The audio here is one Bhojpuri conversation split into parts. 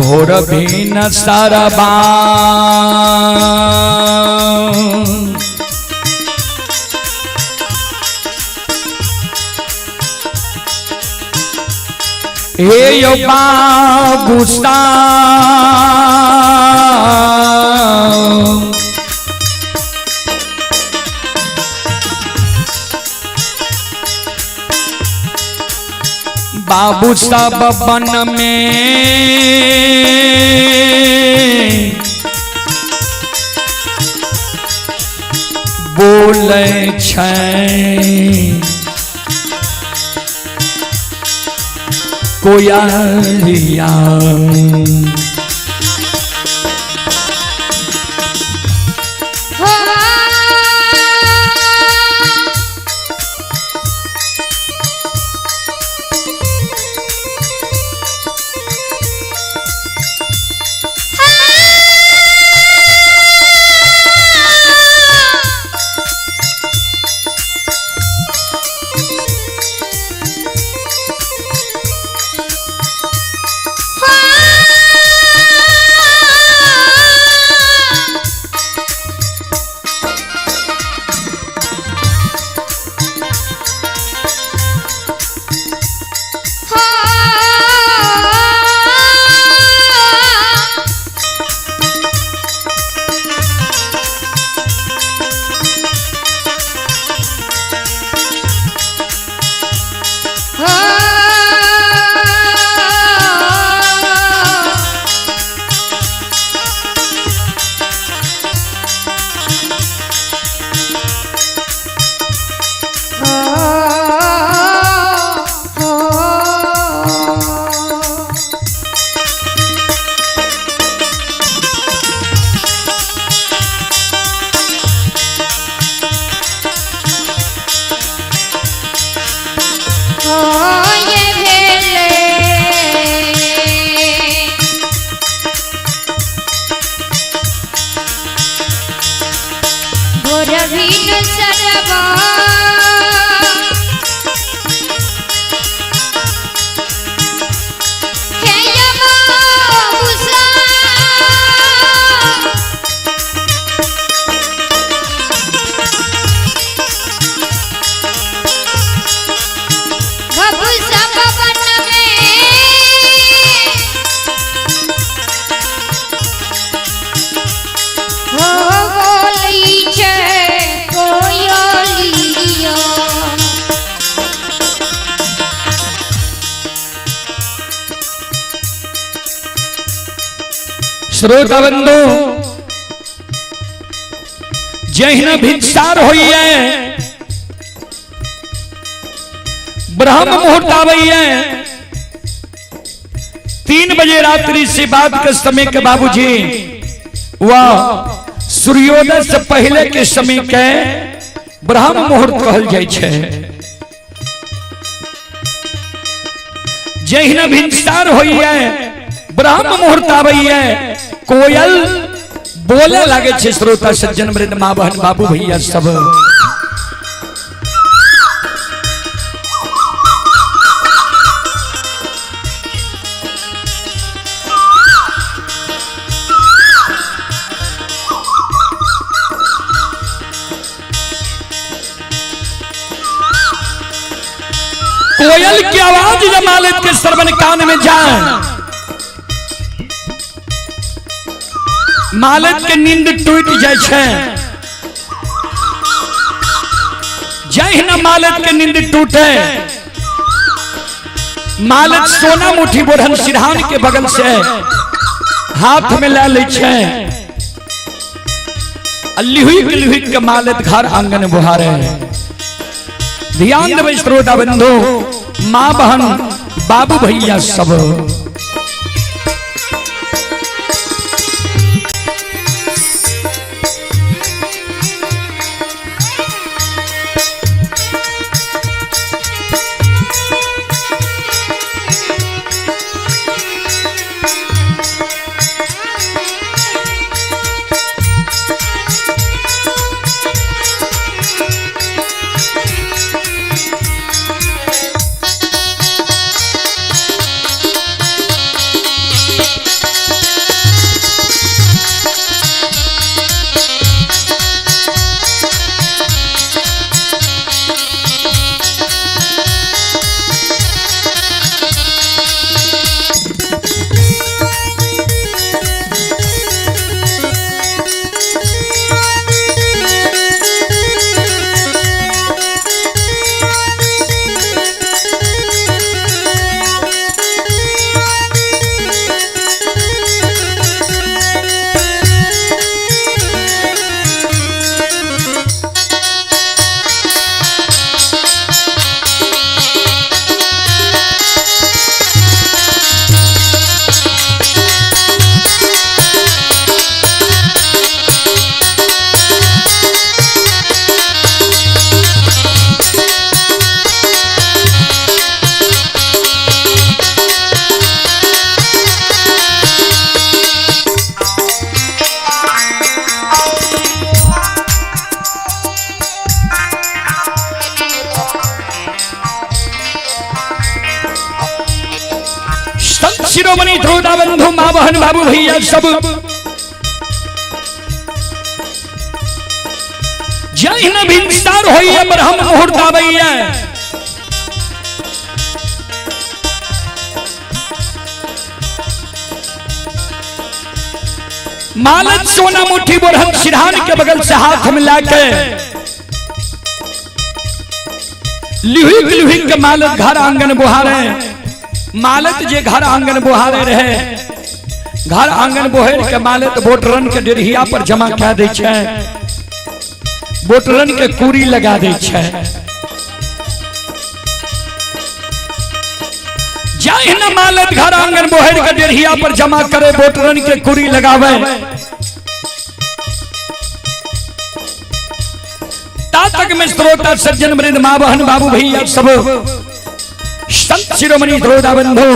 भोर भी न सरबा हे यो बाबूसा बाबू सब बन में बोले छै कोयलिया श्रोता बंधु जहिना भिक्षार होइए ब्रह्म मुहूर्त आवे 3 बजे रात्रि से बाद के समय के बाबूजी वह सूर्योदय से पहले के समय के ब्रह्म मुहूर्त कहल जाय छे। जहिना भिक्षार होइए ब्रह्म मुहूर्त आवे कोयल बोले लगे छे। श्रोता सज्जन वृंद माँ बहन बाबू भैया सब कोयल की आवाज जब मालिक के श्रवण कान में जाए मालिक के नींद टूट जाए छे। जय न मालिक के नींद टूटे मालिक सोना मुठी बोढ़न सिरहान के बगल से हाथ में ले ले छे। लिहुक के मालिक घर आंगन बुहारे। ध्यान देवे श्रोता बंधु माँ बहन बाबू भैया सब शिरोमणि श्रोता बंधु माँ बहन बाबू भैया सब जय न भिनसार होइए ब्रह्म मुहूर्त आबैया मालत सोना मुट्ठी बोरहन सिरहान के बगल से हाथ मिला के लिहिक लिहिक के मालत घर आंगन बुहारे मालत जे घर आंगन बुहारे रहे घर आंगन बोहर के मालत बोटरन के डेढ़िया पर जमा कह दे छै बोटरन के कूरी लगा दे छै जाहि न मालत घर आंगन बोहर के डेढ़िया पर जमा करे बोटरन के कूरी लगावे तक में श्रोता सज्जन वृंद मां बहन बाबू भैया सब संत शिरोमणि श्रोता बंधु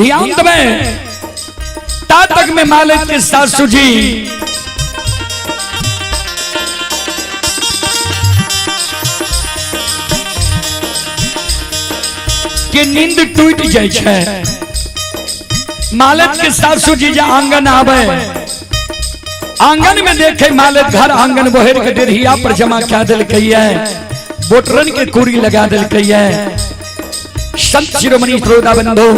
ध्यान दें तक में मालिक के सासू जी के नींद टूट जाए छै मालिक के सासू जी जे आंगन आवे आंगन में देखे मालिक घर आंगन बोहर के डेढ़िया पर जमा क्या दिल कही है बोटरन के कूरी लगा दिल कही है संत शिरोमणि श्रोता बंधु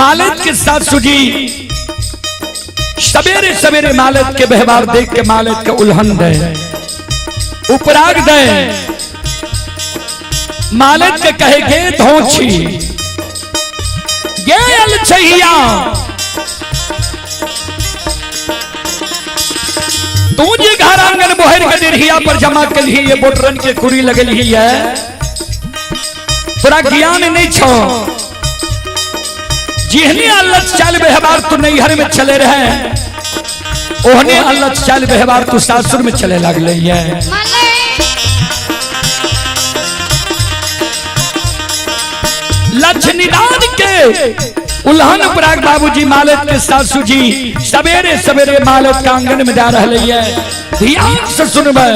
मालिक के सासू जी सवेरे सवेरे मालिक के व्यवहार देख के मालिक के उल्हन दे उपराग दे मालिक के कहे गे धोछी गे अलछैया तू जी घर आंगन बोहर के डेढ़िया पर जमा कर ली ये बोटरन के कुरी लगल ही है तोरा ज्ञान नहीं छो जिहने अल्लाह चाल व्यवहार तू नैहर में चले रहे ओहने अल्लाह चाल व्यवहार तू सासुर में चले लगल है लक्ष्मीदान के उल्हन पराग बाबूजी मालिक के सासू जी सवेरे सवेरे मालिक का आंगन में जा रहे है ध्यान से सुनबे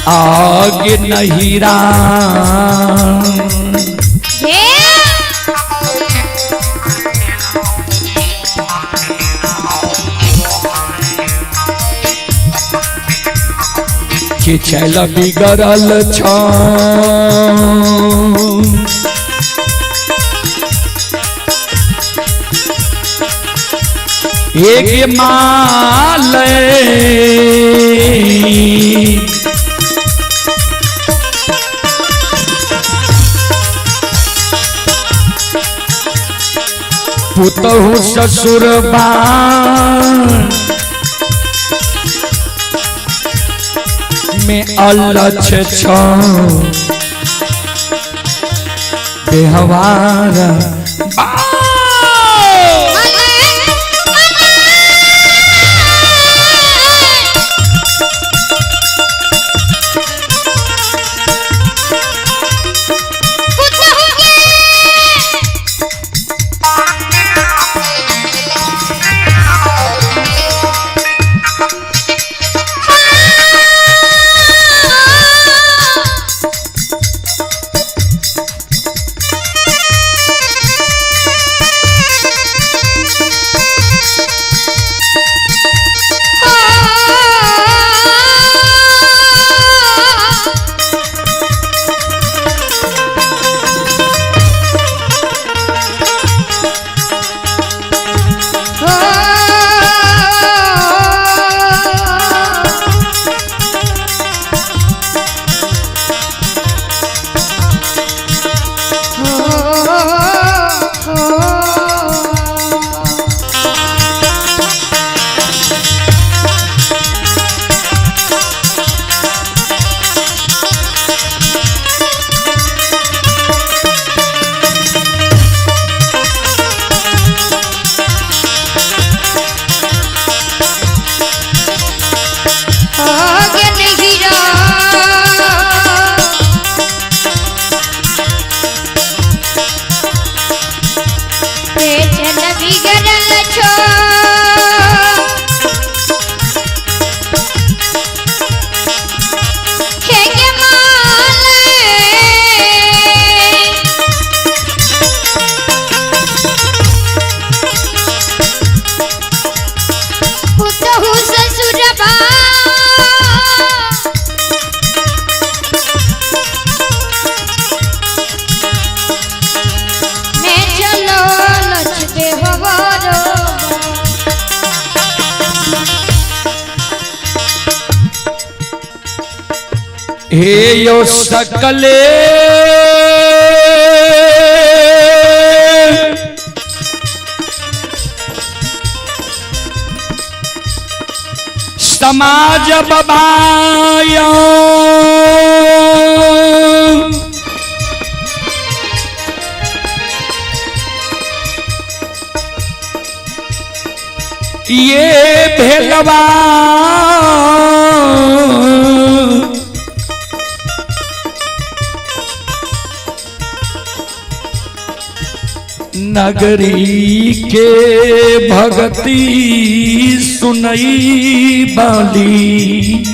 आगे नहीं राम कि चल बिगड़ल छ एक माल पुतहु ससुर बान में अलछ छो बेहवार हे यो सकले समाज बबायो ये भेलवा नगरी के भगती सुनई बाली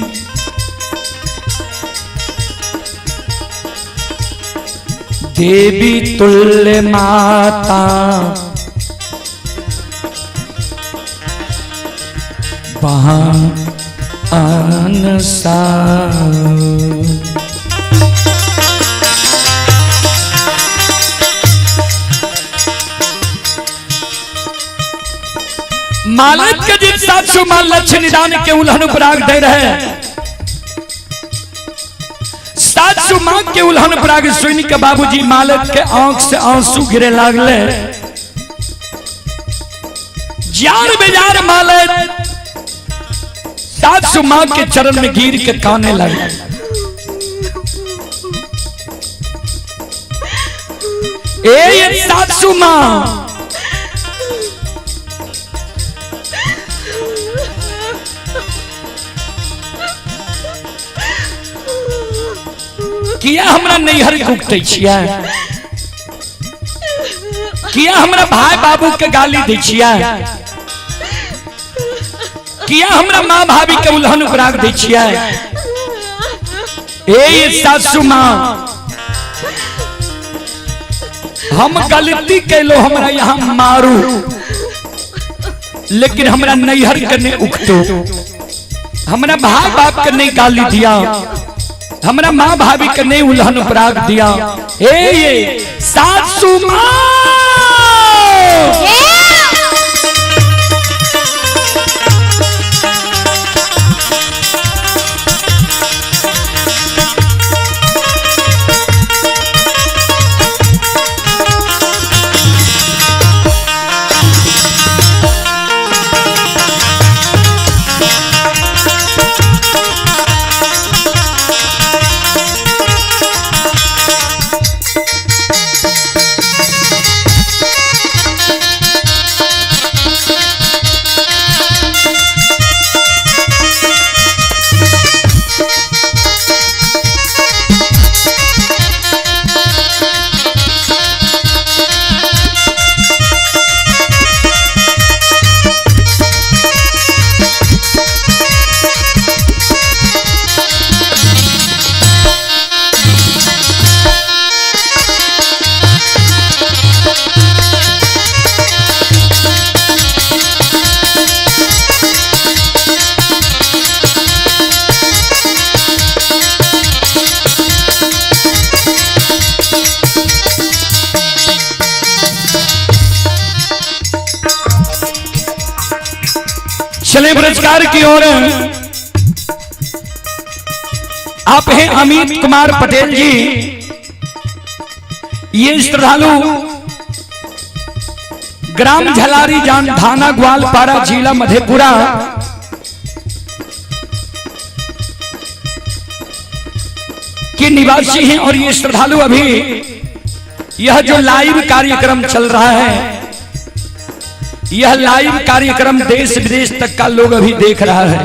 देवी तुल्य माता वहाँ अनसा मालक के जिन 700 माल लक्ष्य निदान के उल्हन पराग दे रहे 700 मांग के उल्हन पराग सुन के बाबूजी मालक के आंख से आंसू गिरे लागले जार बेजार मालक 700 मांग के चरण में गिर के काने लगे ये 700 मांग किया हमरा नैहर गुकते छिया किया हमरा भाई बाबू के गाली दै छिया किया हमरा माँ भाभी के उल्हन पराग दै छिया ए सासू माँ हम गलती कैलो हमरा यहाँ मारू लेकिन हमरा नैहर के नहीं उकतो हमरा भाई बाप के नहीं गाली दिया हमरा माँ भाभी के नहीं उल्हन पराग दिया ये सासू माँ चले पुरस्कार की ओर आप हैं अमित कुमार पटेल जी ये श्रद्धालु ग्राम झलारी जान थाना ग्वालपारा जिला मधेपुरा के निवासी हैं और ये श्रद्धालु अभी यह जो लाइव कार्यक्रम चल रहा है यह लाइव कार्यक्रम देश विदेश तक का लोग अभी देख रहा है।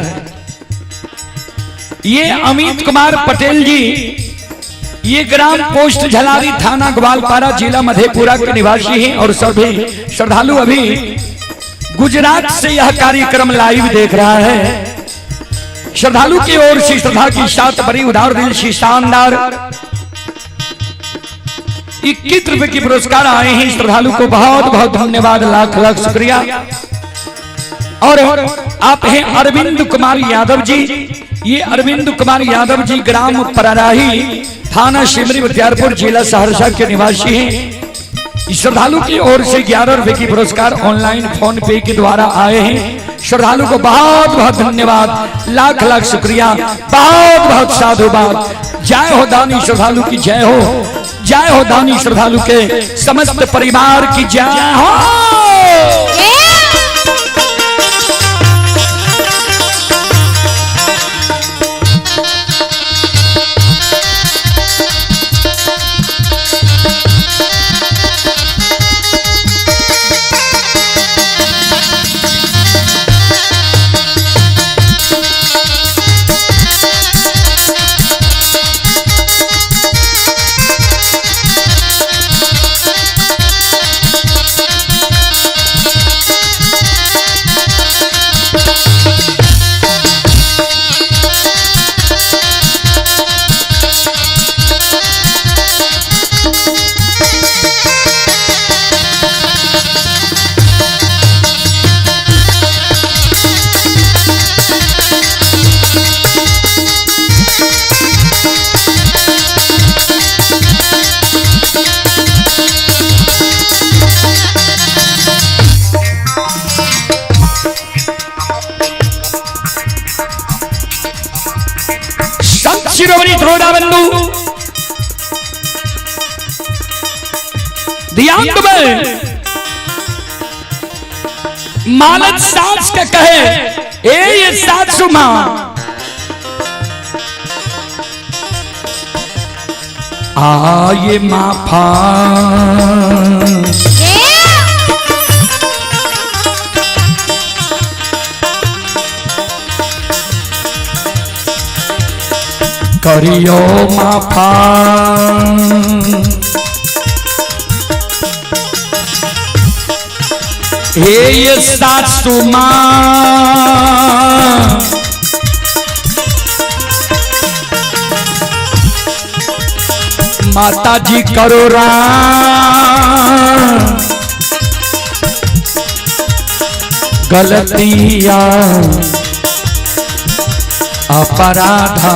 ये अमित कुमार पटेल जी ये ग्राम पोस्ट झलारी थाना ग्वालपारा जिला मधेपुरा के निवासी हैं और सभी श्रद्धालु अभी गुजरात से यह कार्यक्रम लाइव देख रहा है। श्रद्धालु की ओर से श्रद्धा की साथ बड़ी उदार दिल से शानदार 21 रुपए की पुरस्कार आए हैं। श्रद्धालु को बहुत बहुत धन्यवाद, लाख लाख शुक्रिया। और आप हैं अरविंद कुमार यादव जी, ये अरविंद कुमार यादव जी ग्राम पराराही थाना शिमरी बख्तियारपुर जिला सहरसा के निवासी हैं। श्रद्धालु की ओर से 11 रुपए की पुरस्कार ऑनलाइन फोन पे के द्वारा आए हैं। श्रद्धालु को बहुत बहुत धन्यवाद, लाख लाख शुक्रिया, बहुत बहुत साधुवाद। जय हो दानी श्रद्धालु की जय हो, जय हो दानी श्रद्धालु के समस्त परिवार की जय हो। शिरोमणि द्रोणाबंधु दियांत में मालत सास के कहे ए ये सासु मां आ ये माफा करियो माफा हे ये सासु मां माता जी करो राम गलतियां अपराधा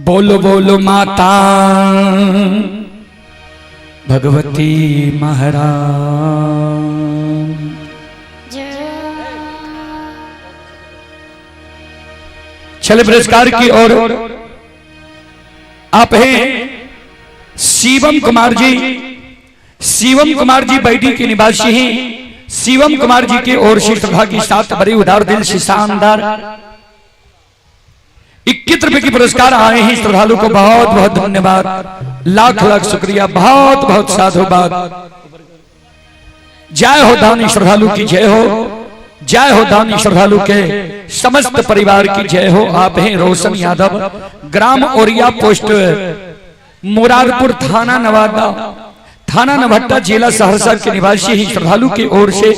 बोलो बोलो माता भगवती महाराज। चले पुरस्कार की ओर आप हैं शिवम कुमार जी। शिवम कुमार जी बैठी के निवासी हैं। शिवम कुमार जी की ओर से श्रद्धा के साथ बड़े उदार दिल से शानदार 21 रुपए की पुरस्कार आए हैं। श्रद्धालु को बहुत बहुत धन्यवाद, लाख लाख शुक्रिया, बहुत बहुत साधुवाद। जय हो दानी श्रद्धालु की जय हो, जय हो दानी श्रद्धालु के समस्त परिवार की जय हो। आप हैं रोशन यादव, ग्राम ओरिया, पोस्ट मुरारपुर, थाना नवहट्टा, जिला सहरसा के निवासी ही। श्रद्धालु की ओर से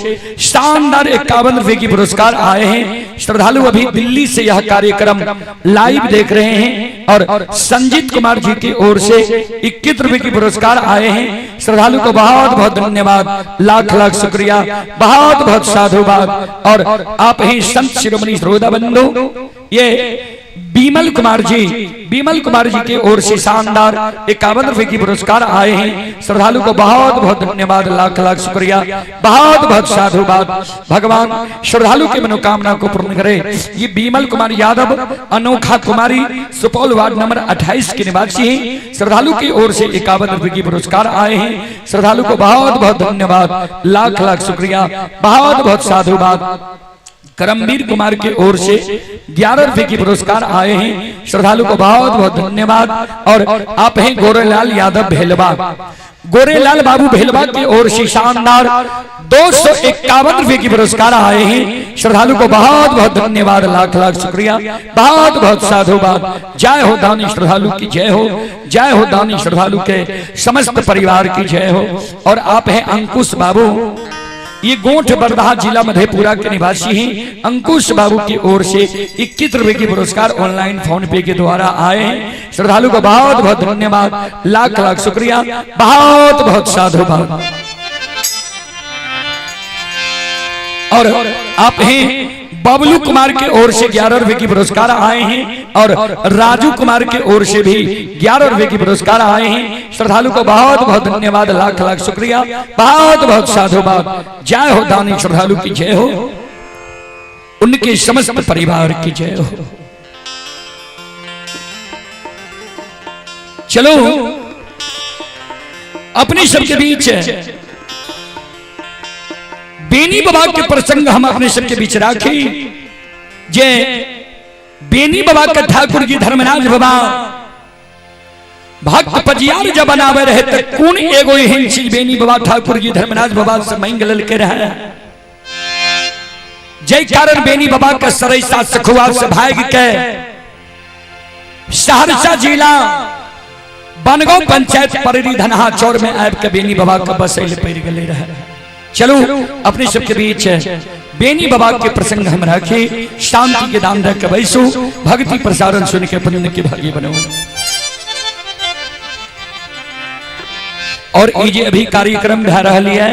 शानदार 51 रुपए की पुरस्कार आए हैं। श्रद्धालु अभी दिल्ली से यह कार्यक्रम लाइव देख रहे हैं और संजीत कुमार जी की ओर से 21 रुपए की पुरस्कार आए हैं। श्रद्धालु को बहुत बहुत धन्यवाद, लाख लाख शुक्रिया, बहुत बहुत साधुवाद। और आप ही संत शिरोमणि श्रोता बंधु ये बीमल कुमार जी की ओर से शानदार 51 रुपए की पुरस्कार आए हैं। श्रद्धालु को बहुत बहुत धन्यवाद, लाख लाख शुक्रिया, बहुत बहुत साधुवाद। भगवान श्रद्धालु की मनोकामना को पूर्ण करे। ये बीमल कुमार यादव, अनोखा कुमारी, सुपौल वार्ड नंबर 28 के निवासी हैं। श्रद्धालु की ओर से 51 रुपए की पुरस्कार आए हैं। श्रद्धालु को बहुत बहुत धन्यवाद, लाख लाख शुक्रिया, बहुत बहुत साधुवाद। करमवीर कुमार की ओर से 11 रुपए की पुरस्कार आए हैं। श्रद्धालु को बहुत बहुत धन्यवाद। और आप हैं गोरेलाल यादव भेलवा, गोरेलाल बाबू भेलवा की ओर से शानदार 251 रुपए की पुरस्कार आए हैं। श्रद्धालु को बहुत बहुत धन्यवाद, लाख लाख शुक्रिया, बहुत बहुत साधुवाद। जय हो दानी श्रद्धालु की जय हो, जय हो दानी श्रद्धालु के समस्त परिवार की जय हो। और आप हैं अंकुश बाबू, ये गोठ बरधा, जिला मधेपुरा के निवासी हैं। अंकुश बाबू की ओर से 21 रुपए की पुरस्कार ऑनलाइन फोन पे के द्वारा आए हैं। श्रद्धालु को बहुत बहुत धन्यवाद, लाख लाख शुक्रिया, बहुत बहुत साधुवाद। और आप हैं बबलू कुमार की ओर से 11 रुपए की पुरस्कार आए हैं। और राजू कुमार की ओर से भी 11 रुपए की पुरस्कार आए हैं। श्रद्धालु को बहुत बहुत धन्यवाद, लाख लाख शुक्रिया, बहुत बहुत साधुवाद। जय हो दानी श्रद्धालु की जय हो, उनके समस्त परिवार की जय हो। चलो अपने सबके बीच बेनी बाबा के प्रसंग हम अपने सबके बीच राखी। जे बेनी बाबा के ठाकुर जी धर्मराज बाबा भक्त पजियार जब बनावे रहे तो कौन एगो एहन चीज बेनी बाबा ठाकुर जी धर्मराज बाबा से मांग ललके रहे, जय कारण बेनी बाबा के सरैसा सखुआ से भाग के सहरसा जिला बनगांव पंचायत पररी धनहा चौर में आब के बेनी बाबा के बसैल पड़ गए रहे। चलो अपने सबके बीच बेनी बाबा के प्रसंग हम रखे, शांति के दाम रख के बैसो, भक्ति प्रसारण सुन के पुण्य के भागी बनो। और ये अभी कार्यक्रम भा रहा है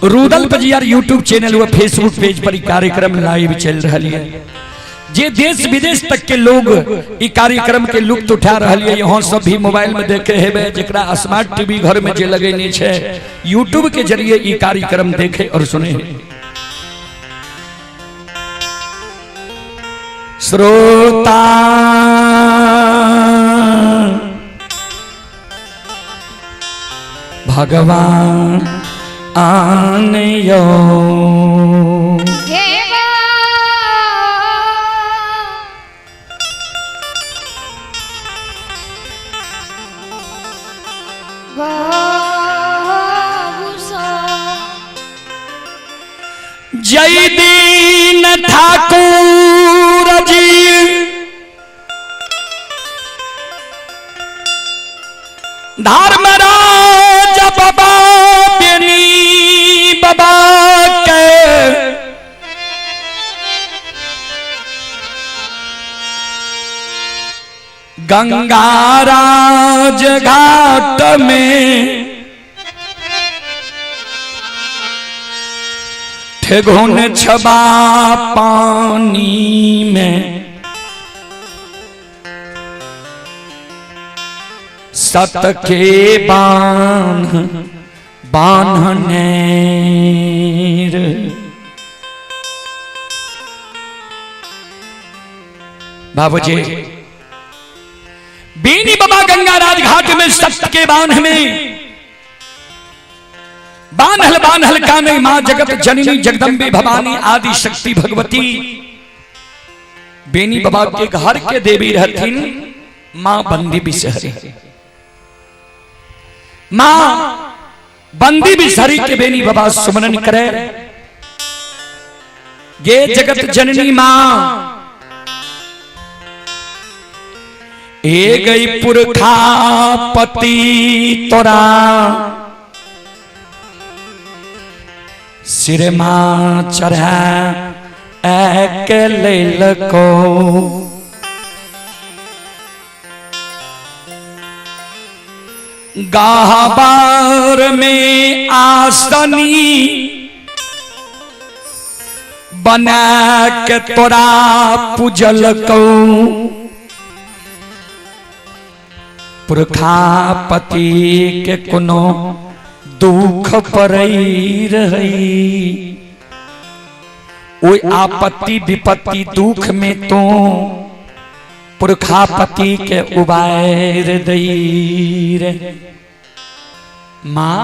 रुदल पजियार यूट्यूब चैनल व फेसबुक पेज पर कार्यक्रम लाइव चल रहा है। जे देश विदेश तक के लोग ई कार्यक्रम के लुत्फ उठा रहा है। यहाँ सब भी मोबाइल में देखे है, जरा स्मार्ट टीवी घर में जे लगेने छे यूट्यूब के जरिए ई कार्यक्रम देखे और सुने। श्रोता भगवान आनयो जय दीन ठाकुर जी धर्मराज बाबा बेनी बाबा के गंगाराज घाट में ठेगुन छबा पानी में सत के बान्हने बाबूजी बेनी बाबा गंगाराज घाट में सत्य के बांध में बान्हल बान्हल काने मां जगत जननी जगदम्बे भवानी आदि शक्ति भगवती बेनी बाबा के घर के देवी रहथिन मां बंदी बिसहरी। मां बंदी बिसहरी के बेनी बाबा सुमरन करे। गे जगत जननी मां ए गई पुरखा पति तोरा सिर मां चढ़ा के लको गाहबार में आसनी बना के तोरा पूजल को पुरखा पति के कोनो दुख परई रही। ओई आपत्ति विपत्ति दुख में तो पुरखा पति के उबार दई रे। मां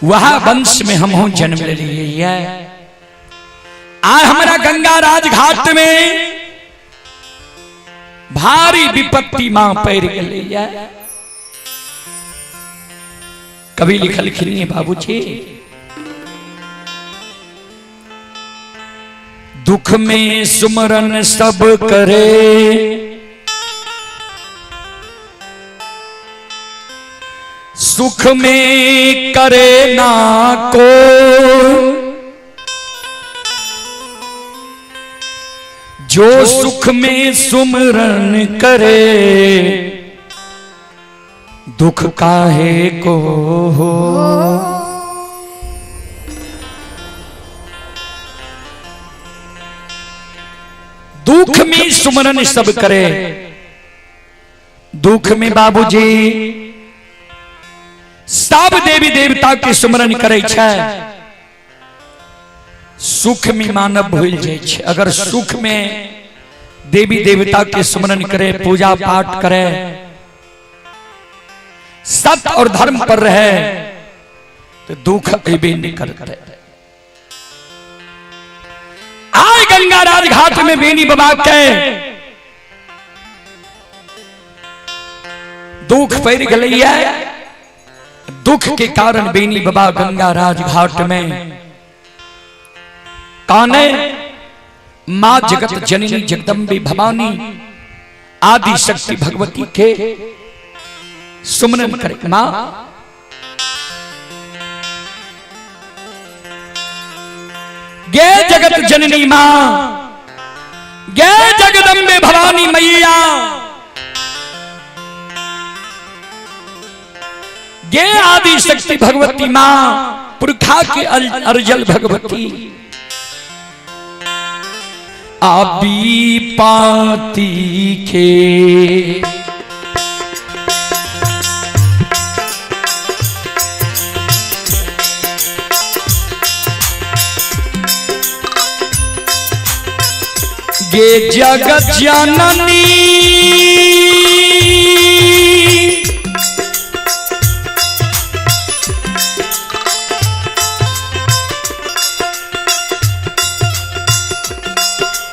वह वंश में हम हो जन्म ले लिए है। आज हमारा गंगाराज घाट में भारी विपत्ति मां पैर गई है। कभी लिखल खिली बाबूजी दुख में सुमरन सब करे सुख में करे ना को जो सुख में सुमरन करे दुख काहे को हो। दुख में सुमरन सब करे। दुख में बाबूजी सब देवी देवता के सुमरन करे छे। सुख में मानव भूल जाए छे। अगर सुख में देवी देवता के सुमरन करे पूजा पाठ करे सत्य और धर्म पर रहे तो दुख अबे नहीं करते। आज गंगाराज घाट में बेनी बाबा के दुख पैर गई है। दुख के कारण बेनी बाबा गंगाराज घाट में काने मां जगत जननी जगदम्बे भवानी आदि शक्ति भगवती के सुमरन करे। मां गे जगत जननी मां गे जगदम्बे भवानी मैया गे आदि शक्ति भगवती मां पुरखा के अर्जल भगवती आबी पाती के गे जगत जननी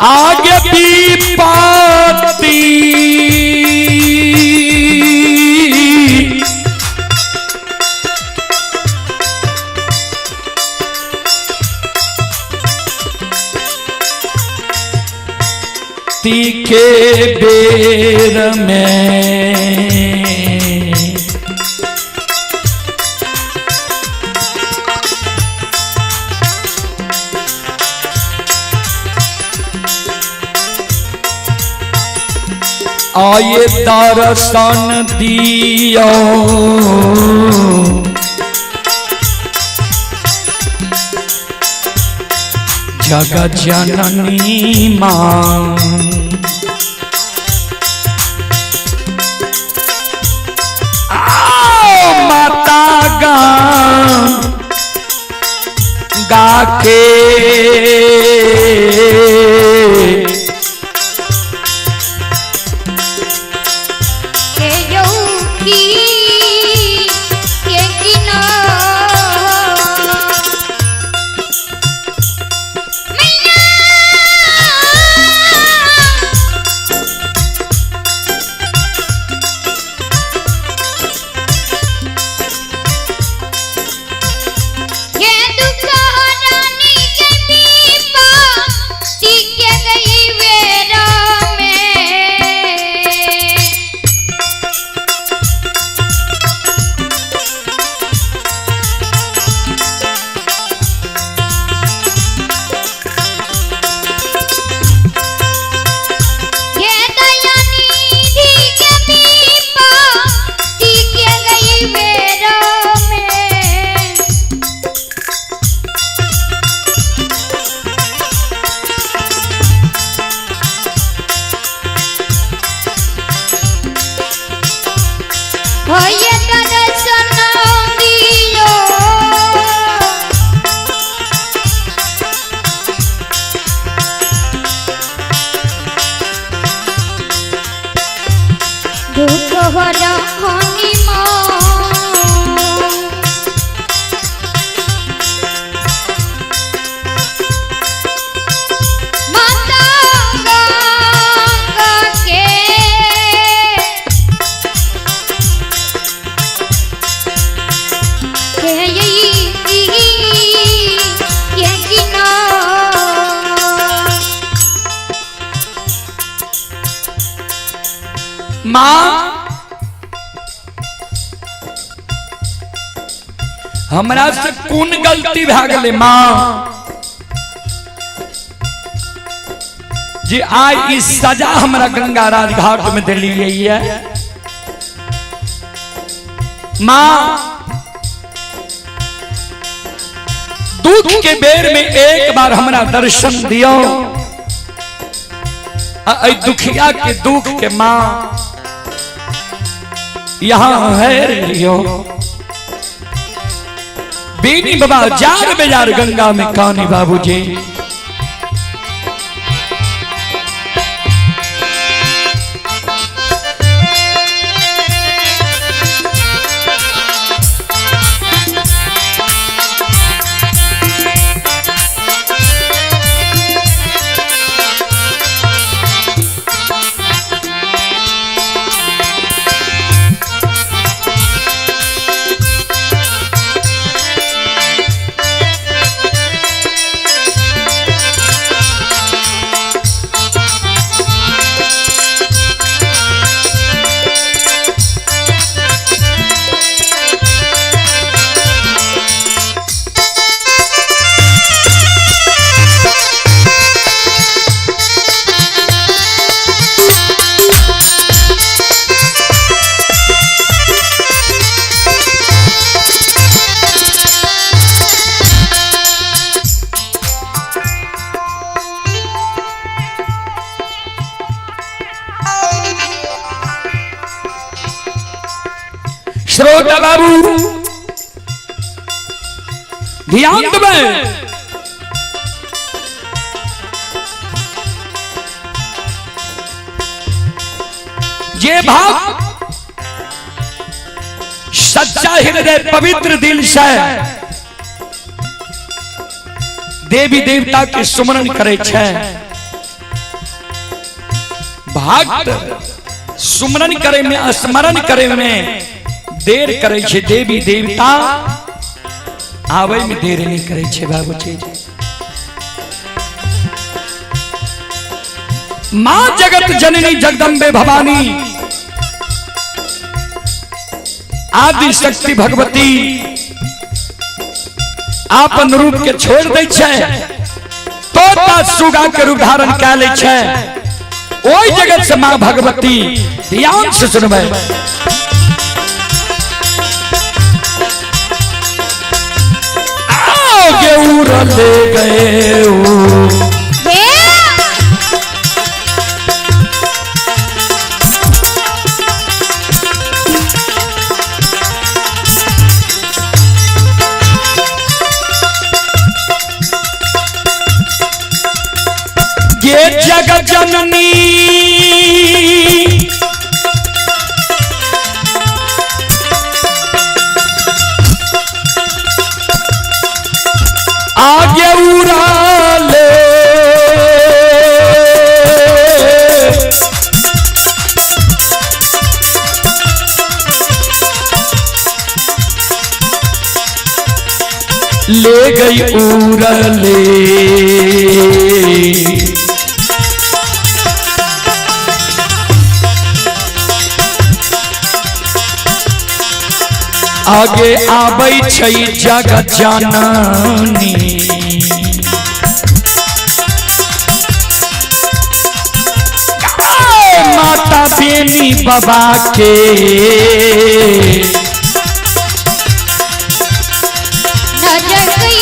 आगे भी पाती तीखे बेर में आये दर्शन दियो जगत जननी मां माता गा के माँ हमरा से कौन गलती भा गले माँ जी आज इस सजा हमरा गंगा राज घाट में दिली गई है। माँ दुख के बेर में एक बार हमरा दर्शन दियो, दुखिया के दुख के माँ यहाँ है लियो। बेनी बाबा जार बेजार गंगा में कानी बाबूजी श्रोता बाबू ध्यान देवे। जे भाव सच्चा हृदय पवित्र दिल से देवी देवता के सुमरण करे छे, भक्त सुमरण करे में स्मरण करे में देर करे छे, देवी देवता आवे में देर नहीं करे छे बाबूजी। मां जगत जननी जगदम्बे भवानी आदि शक्ति भगवती आपन रूप के छोड़ दे छे, तोता सुगा के रूप धारण कर ले छे। ओई जगत से मां भगवती ध्यान से सुनबे। गेऊर ले गए ये जगत जननी आगे उड़ा ले ले गई उड़ा ले आगे आबै छै जगत जननी माता बेनी बाबा के नजर गई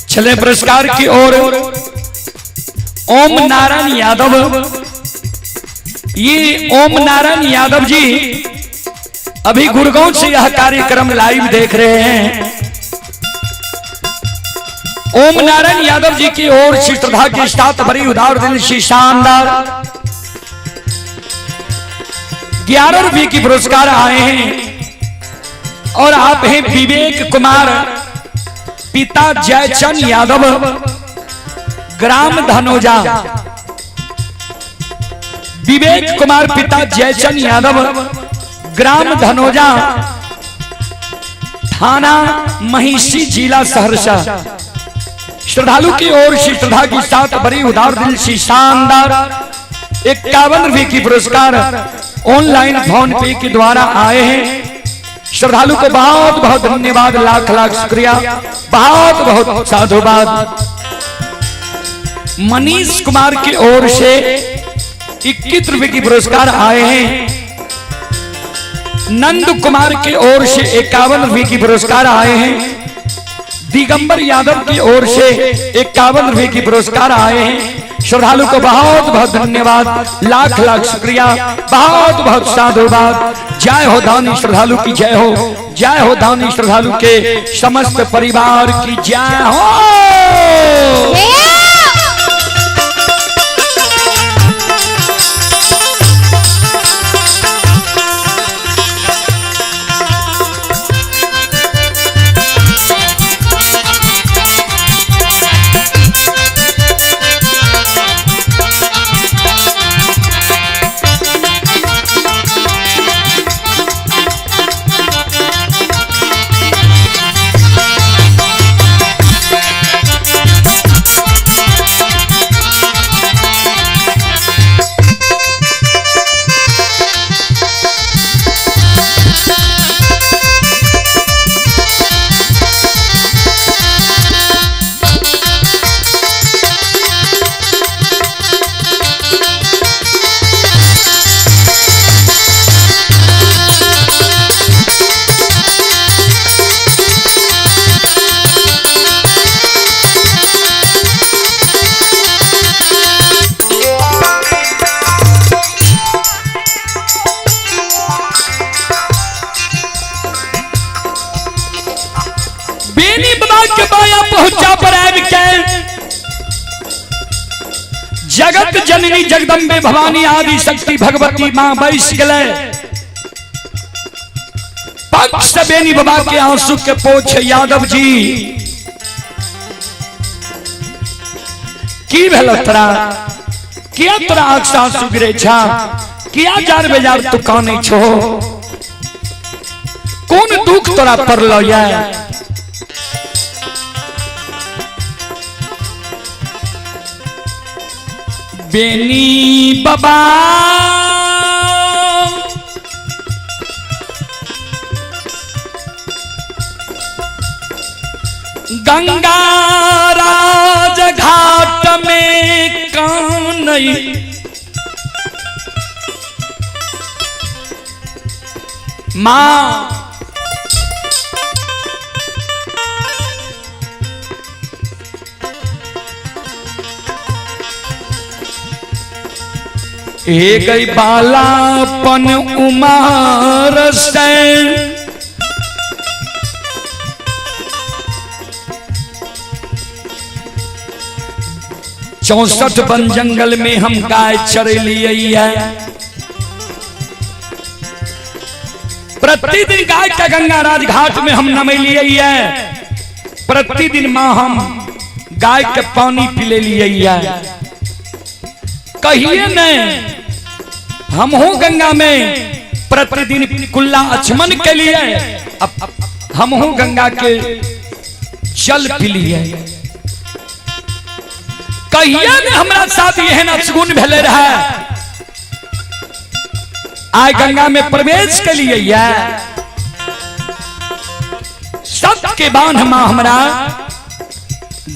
चले पुरस्कार की ओर। ओम नारायण यादव, ये ओम नारायण यादव जी अभी गुड़गांव से यह कार्यक्रम लाइव देख रहे हैं। ओम नारायण यादव जी की ओर श्री श्रद्धा के साथ बड़ी उदार दिल से शानदार 11 रुपये की पुरस्कार आए हैं। और आप हैं विवेक कुमार, पिता जयचंद यादव, ग्राम धनोजा। विवेक कुमार पिता जयचंद यादव, ग्राम धनोजा, थाना महिषी, जिला सहरसा। श्रद्धालु की ओर से श्रद्धा के साथ बड़ी उदार दिल से शानदार 51 रुपये की पुरस्कार ऑनलाइन फोन पे के द्वारा आए हैं। श्रद्धालु को बहुत बहुत धन्यवाद, लाख लाख शुक्रिया, बहुत बहुत साधुवाद। मनीष कुमार की ओर से 21 रुपये की पुरस्कार आए हैं। नंद कुमार की ओर से 51 रुपये की पुरस्कार आए हैं। दिगंबर यादव की ओर से 51 रुपये की पुरस्कार आए हैं। श्रद्धालु को बहुत बहुत धन्यवाद, लाख लाख शुक्रिया, बहुत बहुत साधुवाद। जय हो दानी श्रद्धालु की जय हो, जय हो दानी श्रद्धालु के समस्त परिवार की जय हो। के बाया पहुंचा पर आब के जगत जननी जगदम्बे भवानी आदि शक्ति भगवती मां बैस गए पक्ष बेनी बाबा के आंसू के पोछ यादव जी की भेल तोरा किया तोरा आंख से आंसू गिरे छा किया जार बेजार तू काने छो कौन दुख तोरा पड़लो या बेनी बाबा गंगा राज घाट में कानई मां ए गई बालापन उमर से 64 वन जंगल में हम गाय चरलिए है प्रतिदिन गाय का गंगा राज घाट में हम नमैलिए है प्रतिदिन मां हम गाय के पानी पिले लिए है कहिए नहीं हम हो गंगा में प्रतिदिन कुल्ला अचमन के लिए अब हम हो गंगा के जल पी लिए कहिए ने हमरा साथ एहन अचगुन भेले रहा आय गंगा में प्रवेश के लिए सबके बांध मां हमरा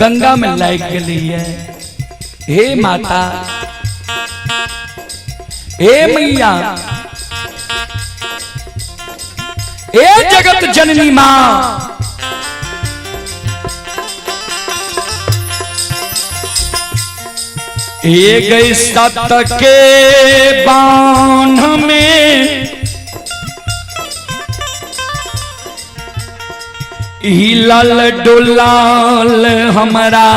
गंगा में लाग गई हे माता हे मैया ए जगत जननी मां ए गई सत के बांध में हिलल डुलाल हमरा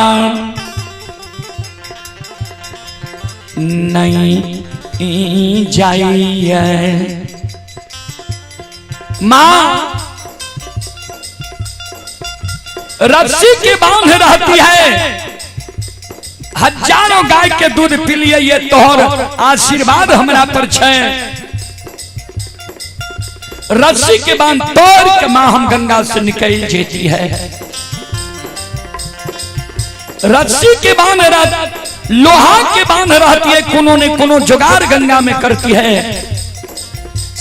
नहीं जाइए मां रस्सी के बांध रहती है हजारों गाय के दूध पी लिए ये तोहर आशीर्वाद हमरा पर छे रस्सी के बांध तोड़ के मां हम गंगा से निकल जेती है रस्सी के बांध लोहा के बांध रहती है कोनो ने कोनो जुगाड़ गंगा में करती है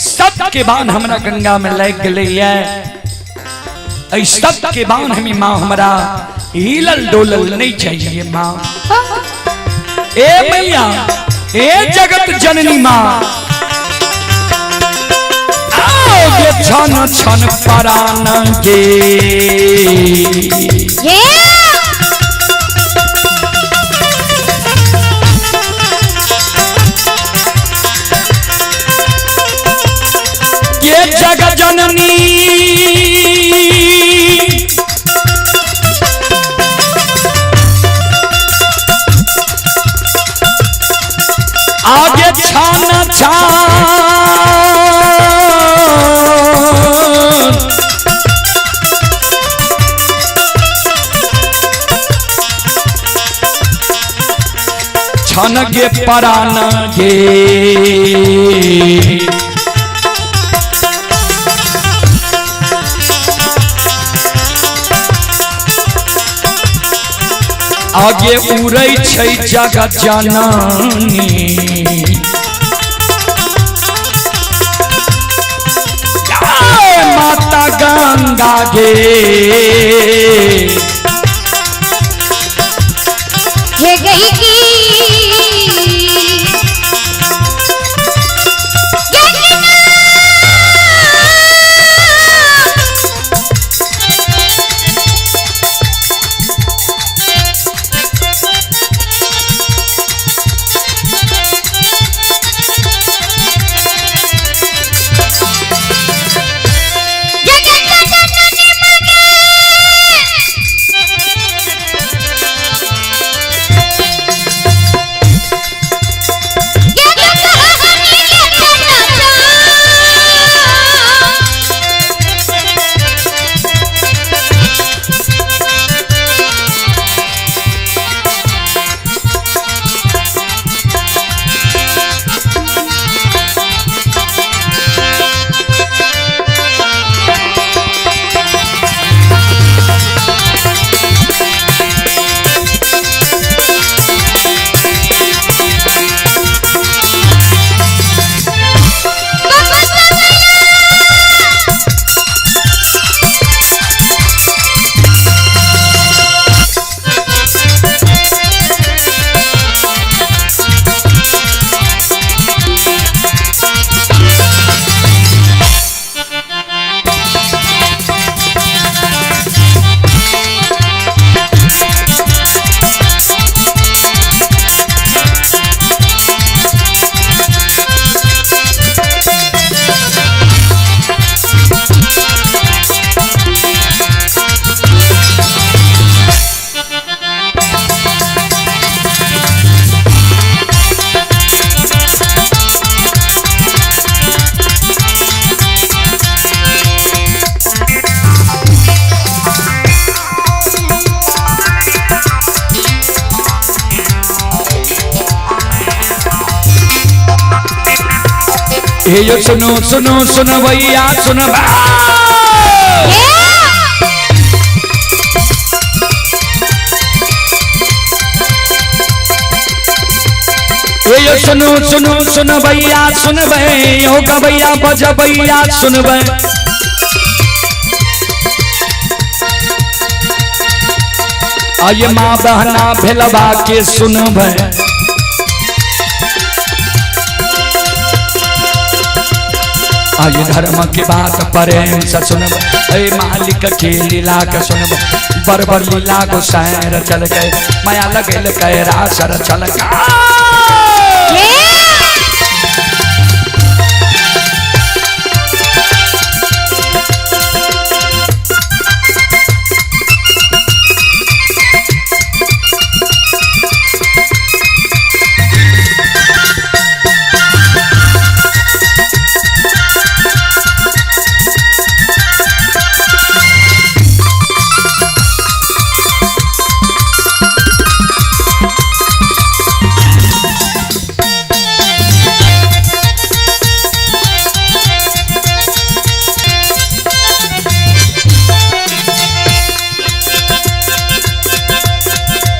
सब के बांध हमरा गंगा में लग गई है सब के बांध हमें मां हमरा हिलल डोलल नहीं चाहिए मां ए मैया ए जगत जननी मां आओगे छन छन परान गे ये जगत जननी आगे छान छान छन गे परान गे आगे उड़ै छै जगत जननी माता गंगा गे ये गई की हे यो सुनो सुनो सुनो भैया सुनो ये सुनो सुनो सुनो भैया सुनबे हो गवैया बज भैया सुनबे आये माँ बहना भेलवा के सुनबे आये धर्म की बात प्रेम से सुनबे मालिक के लीला के सुनबे बरबर लीला गोसायर चल गए माया लगल कह रासर चल गए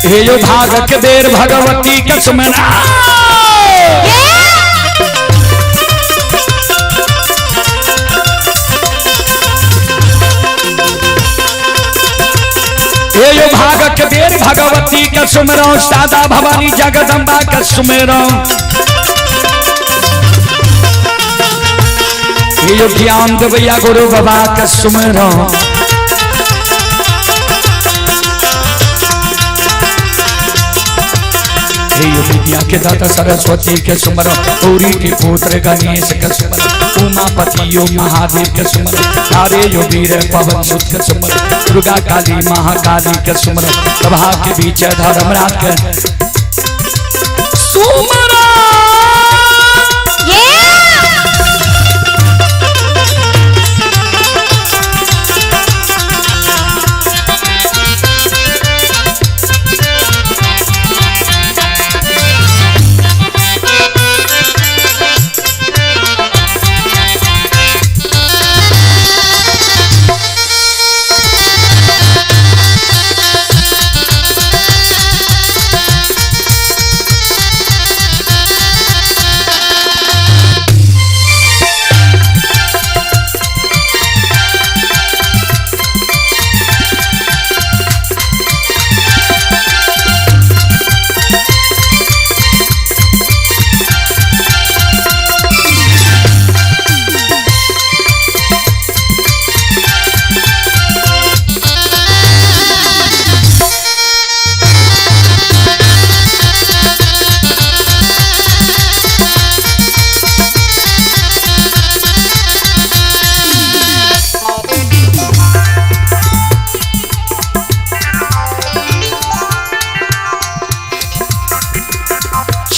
हे यो भागक देर भगवती कसमना हे यो भागक देर भगवती कसुमरो सादा भवानी जगदम्बा कसुमरो हे यो ज्ञान देवैया गुरु बाबा कसुमरो विद्या के दाता सरस्वती के सुमरो गौरी के पुत्र गणेश के सुमरो उमापति यो महादेव के सुमरो तारे यो वीर पवन सुत के सुमरो दुर्गा काली महाकाली के सुमरो सभा के बीच धर्मराज के सुमरो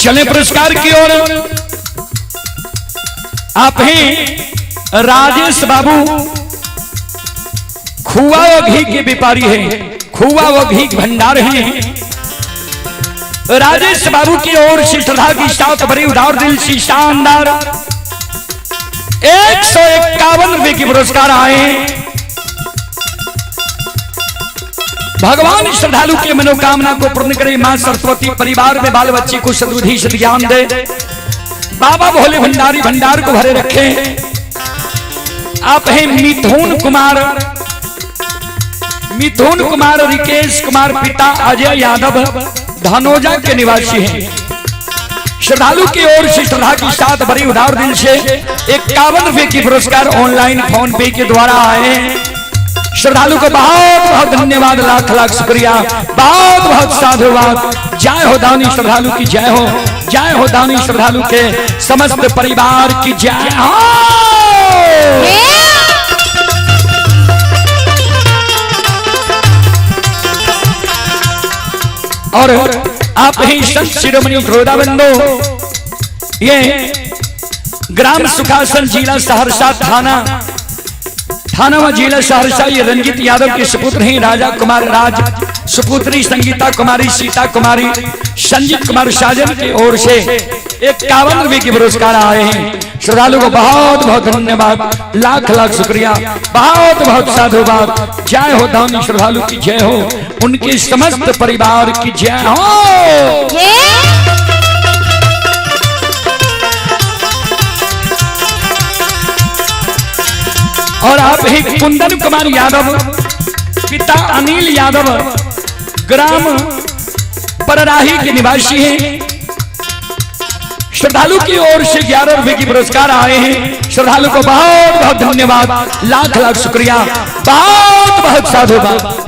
चले पुरस्कार की ओर। आप ही राजेश बाबू खुआ व घी के व्यापारी हैं, खुआ व घी भंडार हैं। राजेश बाबू की ओर से श्रद्धा की साथ बड़ी उदार दिल से शानदार 151 रुपए की पुरस्कार आए। भगवान श्रद्धालु के मनोकामना को पूर्ण करे। मां सरस्वती परिवार में बाल बच्चे को सद्बुद्धि से ज्ञान दे। बाबा भोले भंडारी भंडार को भरे रखे। आप हैं मिथुन कुमार रिकेश कुमार पिता अजय यादव धनोजा के निवासी हैं। श्रद्धालु की ओर से श्रद्धा की साथ बड़ी उदार दिल से 51 रुपए की पुरस्कार ऑनलाइन फोन पे के द्वारा आए। श्रद्धालु को बहुत बहुत धन्यवाद, लाख लाख शुक्रिया, बहुत बहुत साधुवाद। जय हो दानी श्रद्धालु की जय हो, जय हो दानी श्रद्धालु के समस्त परिवार की जय हो। और आप ही संत शिरोमणि क्रोधाबंदो, ये ग्राम सुखासन जिला सहरसा थाना व जिला सहरसा, ये रंजीत यादव के सुपुत्र हैं राजा कुमार राज सुपुत्री संगीता कुमारी, सीता कुमारी, संजीत कुमार साजन की ओर से 51 के पुरस्कार आए हैं। श्रद्धालु को बहुत बहुत धन्यवाद, लाख लाख शुक्रिया, बहुत बहुत साधुवाद। जय हो धामी श्रद्धालु की जय हो, उनके समस्त परिवार की जय हो। और आप ही कुंदन कुमार यादव, पिता अनिल यादव, ग्राम परराही के निवासी हैं। श्रद्धालु की ओर से 11 रुपए की पुरस्कार आए हैं। श्रद्धालु को बहुत बहुत धन्यवाद, लाख लाख शुक्रिया, बहुत बहुत साधुवाद।